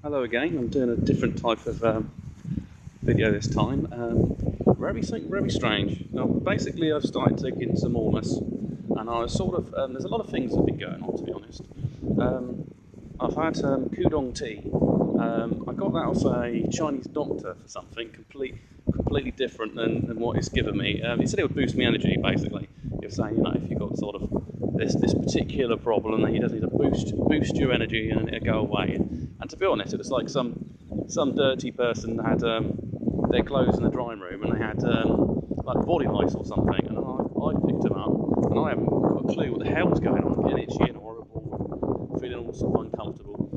Hello again. I'm doing a different type of video this time. Something very strange. Now, basically, I've started taking some Ormus, and I was sort of there's a lot of things that have been going on, to be honest. I've had Kudong tea. I got that off a Chinese doctor for something completely different than what it's given me. He said it would boost me energy. Basically, he was saying, if you've got sort of this particular problem, then you just need to boost your energy and it'll go away. And to be honest, it was like some dirty person had their clothes in the drying room, and they had like body lice or something, and I picked them up, and I haven't got a clue what the hell's going on. I'm getting itchy and horrible, feeling all sort of uncomfortable.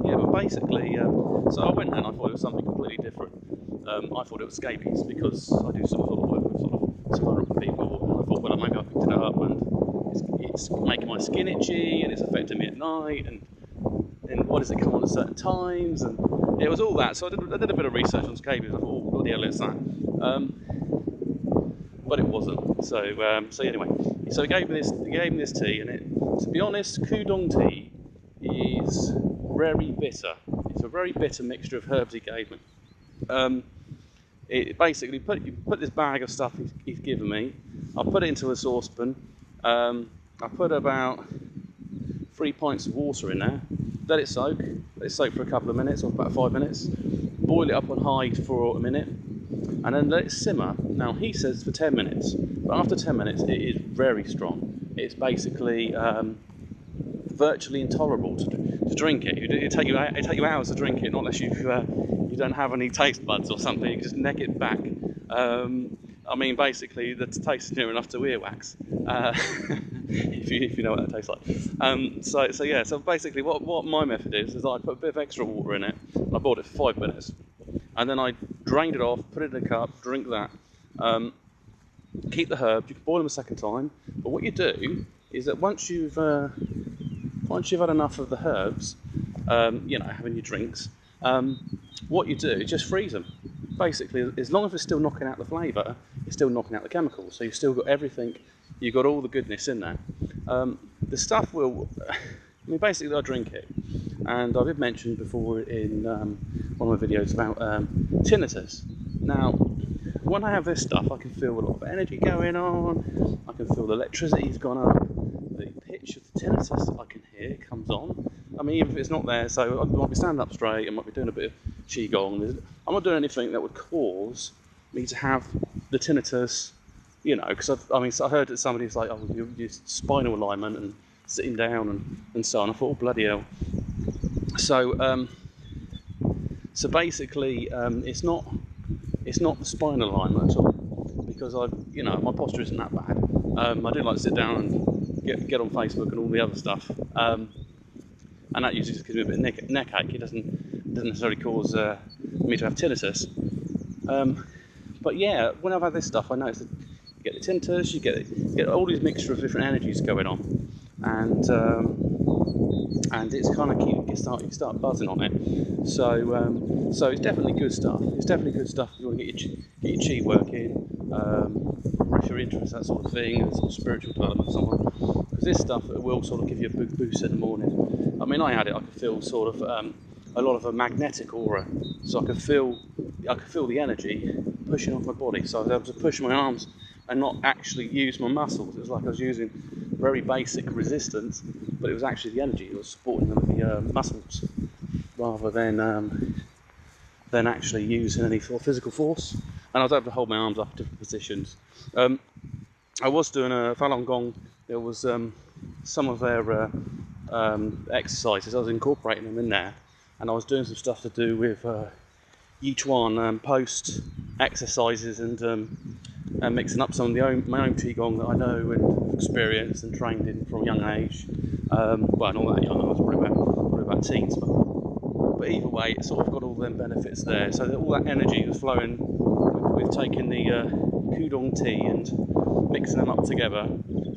Yeah, but basically, so I went and I thought it was something completely different. I thought it was scabies because I do some sort of work with sort of vulnerable people, and I thought, well, maybe I picked it up and it's making my skin itchy and it's affecting me at night, and why does it come on at certain times, and it was all that. So I did a bit of research on scabies. I thought, oh bloody hell, it's that. But it wasn't. So anyway, so he gave me this tea, and to be honest, Kudong tea is very bitter. It's a very bitter mixture of herbs he gave me. It basically put this bag of stuff he's given me. I put it into a saucepan. I put about 3 pints of water in there. Let it soak for a couple of minutes, or about 5 minutes. Boil it up on high for a minute, and then let it simmer. Now he says for 10 minutes, but after 10 minutes it is very strong. It's basically virtually intolerable to drink it. It take you hours to drink it, not unless you don't have any taste buds or something. You can just neck it back. I mean, basically, the taste is near enough to earwax, if you know what that tastes like. So basically, what my method is I put a bit of extra water in it. I boiled it for 5 minutes, and then I drained it off, put it in a cup, drink that. Keep the herbs. You can boil them a second time, but what you do is that once you've had enough of the herbs, having your drinks, what you do is just freeze them. Basically, as long as it's still knocking out the flavour, it's still knocking out the chemicals. So you've still got everything, you've got all the goodness in there. The stuff basically I drink it. And I did mention before in one of my videos about tinnitus. Now, when I have this stuff, I can feel a lot of energy going on, I can feel the electricity's gone up, the pitch of the tinnitus I can hear comes on. I mean, even if it's not there, so I might be standing up straight, I might be doing a bit of qigong. I'm not doing anything that would cause me to have the tinnitus, because I heard that somebody's like, oh, your spinal alignment and sitting down and so on. I thought, oh, bloody hell. So basically, it's not the spinal alignment at all, because my posture isn't that bad. I do like to sit down and get on Facebook and all the other stuff. And that usually just gives me a bit of neck ache. It doesn't necessarily cause me to have tinnitus. But yeah, when I've had this stuff, I notice that you get the tinnitus, you get all these mixture of different energies going on, and it's kind of you start buzzing on it. So it's definitely good stuff. It's definitely good stuff if you want to get your chi working. Or if you're interested in that sort of thing, sort of spiritual development, someone. Because this stuff will sort of give you a boost in the morning. I mean, I had it. I could feel sort of a lot of a magnetic aura, so I could feel the energy pushing off my body. So I was able to push my arms and not actually use my muscles. It was like I was using very basic resistance, but it was actually the energy that was supporting the muscles, rather than actually using any sort of physical force. And I was able to hold my arms up in different positions. I was doing a Falun Gong. There was some of their exercises. I was incorporating them in there, and I was doing some stuff to do with Yichuan post exercises and mixing up some of my own qigong that I know and experienced and trained in from a young age. Well, not that young. I was probably about teens, but either way, it sort of got all them benefits there. So that all that energy was flowing with taking the Kudong tea and mixing them up together.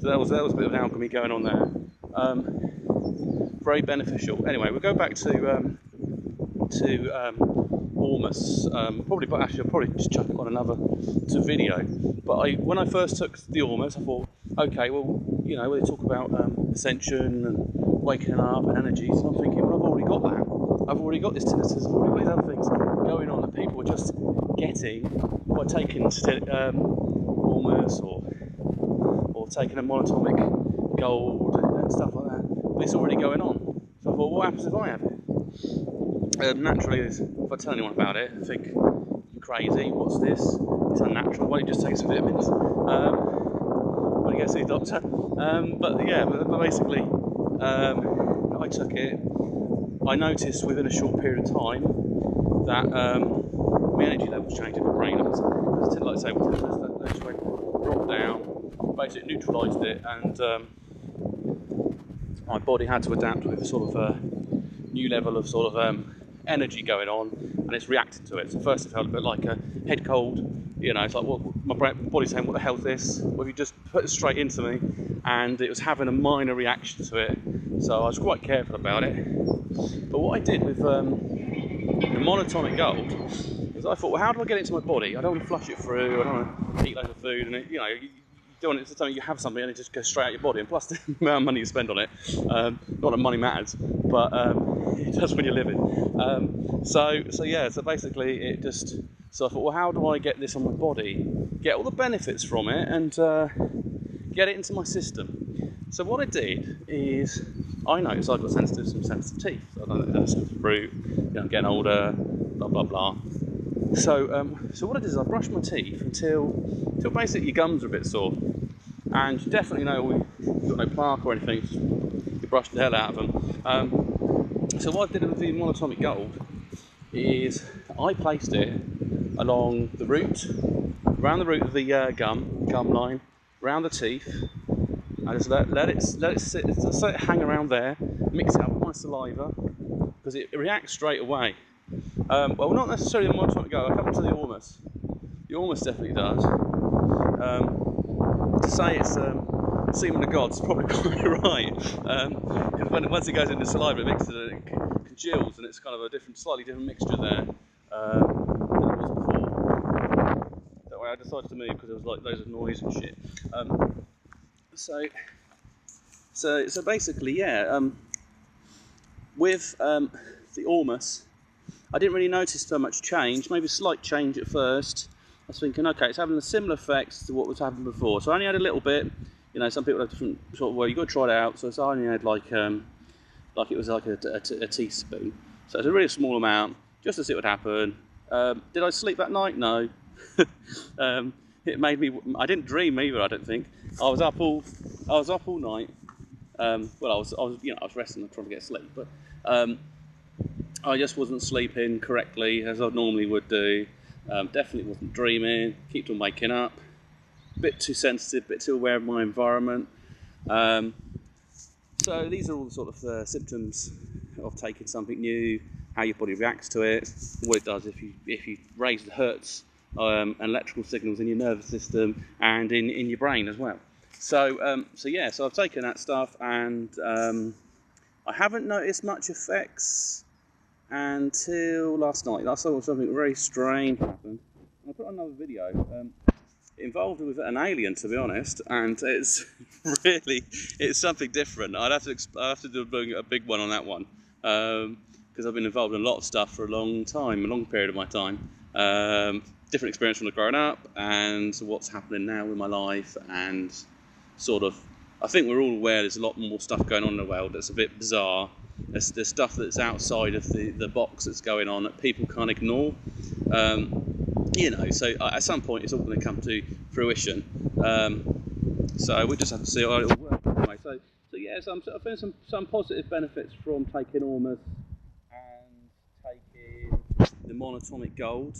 So that was a bit of an alchemy going on there. Very beneficial. Anyway, we'll go back to Ormus. I'll probably just chuck it on another video. But when I first took the Ormus, I thought, okay, well, when they talk about ascension and waking up and energies, and I'm thinking, well, I've already got that. I've already got this tinnitus, I've already got these other things going on that people are just getting by taking Ormus or taking a monatomic gold and stuff like that. But it's already going on. So I thought, what happens if I have it? Naturally, if I tell anyone about it, I think, you're crazy, what's this? It's unnatural, why don't you just take some vitamins? When you go see the doctor. But basically, I took it. I noticed within a short period of time that my energy levels changed in my brain. Because like I say, that dropped down, basically neutralised it, and my body had to adapt with a sort of new level of sort of energy going on, and it's reacted to it. So first it felt a bit like a head cold, you know, it's like, what my body's saying, what the hell's this? Well, you just put it straight into me, and it was having a minor reaction to it. So I was quite careful about it. But what I did with the monatomic gold is I thought, well, how do I get it into my body? I don't want to flush it through, I don't want to eat loads of food, and you don't want it to tell you have something and it just goes straight out your body, and plus the amount of money you spend on it, not that money matters, but it does when you're living. So basically it just, so I thought, well, how do I get this on my body, get all the benefits from it, and get it into my system? So what I did is, I noticed I've got some sensitive teeth. So I know that's fruit, I'm getting older, blah blah blah. So what I did is I brushed my teeth until basically your gums are a bit sore, and you definitely know you've got no plaque or anything. You brush the hell out of them. So what I did with the monatomic gold is I placed it along the root, around the root of the gum line, around the teeth. I just let it sit, just let it hang around there, mix it up with my saliva, because it reacts straight away. Well, not necessarily the monatomic gold. I come to the Ormus. The Ormus definitely does. To say it's semen of God is probably quite right. Because once it goes into the saliva, it mixes it, it congeals, and it's kind of a slightly different mixture there than it was before. That way, I decided to move because there was like loads of noise and shit. So basically, yeah. With the Ormus, I didn't really notice so much change. Maybe a slight change at first. I was thinking, okay, it's having a similar effects to what was happening before. So I only had a little bit. Some people have different sort of, well, you got to try it out. So I only had like it was like a teaspoon. So it's a really small amount, just to see what would happen. Did I sleep that night? No. It made me. I didn't dream either. I don't think. I was up all night. I was resting and trying to get sleep, but I just wasn't sleeping correctly as I normally would do. Definitely wasn't dreaming. Kept on waking up. A bit too sensitive, a bit too aware of my environment. So these are all the sort of symptoms of taking something new, how your body reacts to it, what it does if you raise the hertz and electrical signals in your nervous system and in your brain as well. So I've taken that stuff, and I haven't noticed much effects until last night. I saw something very strange happen. I put on another video. Involved with an alien, to be honest, and it's something different. I have to do a big one on that one, because I've been involved in a lot of stuff for a long period of my time. Different experience from growing up, and what's happening now with my life, and sort of, I think we're all aware there's a lot more stuff going on in the world that's a bit bizarre. There's stuff that's outside of the box that's going on that people can't ignore. So at some point it's all going to come to fruition. So we just have to see how it will work anyway. So I'm sort of feeling some positive benefits from taking Ormus and taking the monatomic gold.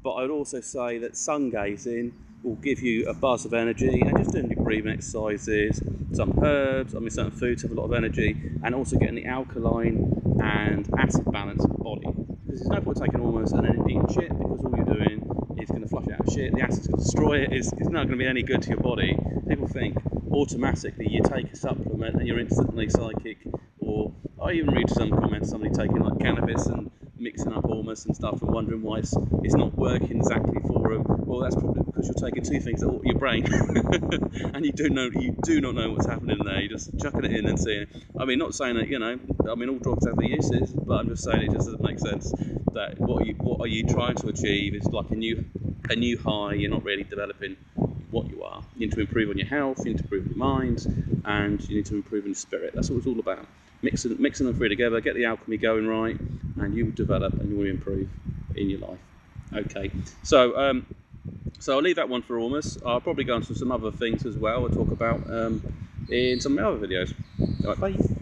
But I'd also say that sun gazing will give you a buzz of energy, and just doing your breathing exercises, some herbs, certain foods have a lot of energy, and also getting the alkaline and acid balance in the body. Because there's no point taking Ormus and then eating shit, because all you're doing is going to flush out shit, the acid's going to destroy it, it's not going to be any good to your body. People think automatically you take a supplement and you're instantly psychic, or I even read some comments, somebody taking like cannabis and mixing up Ormus and stuff and wondering why it's not working exactly for them. Well, that's probably because you're taking two things at your brain, and you do not know what's happening there. You're just chucking it in and seeing it. I mean, not saying that, you know, I mean, all drugs have their uses, but I'm just saying it just doesn't make sense that what are you trying to achieve is like a new high. You're not really developing what you are. You need to improve on your health, you need to improve on your mind, and you need to improve on your spirit. That's what it's all about. Mixing them three together, get the alchemy going right, and you will develop and you will improve in your life. Okay, so I'll leave that one for Ormus. I'll probably go into some other things as well. I'll talk about in some of my other videos. All right, bye.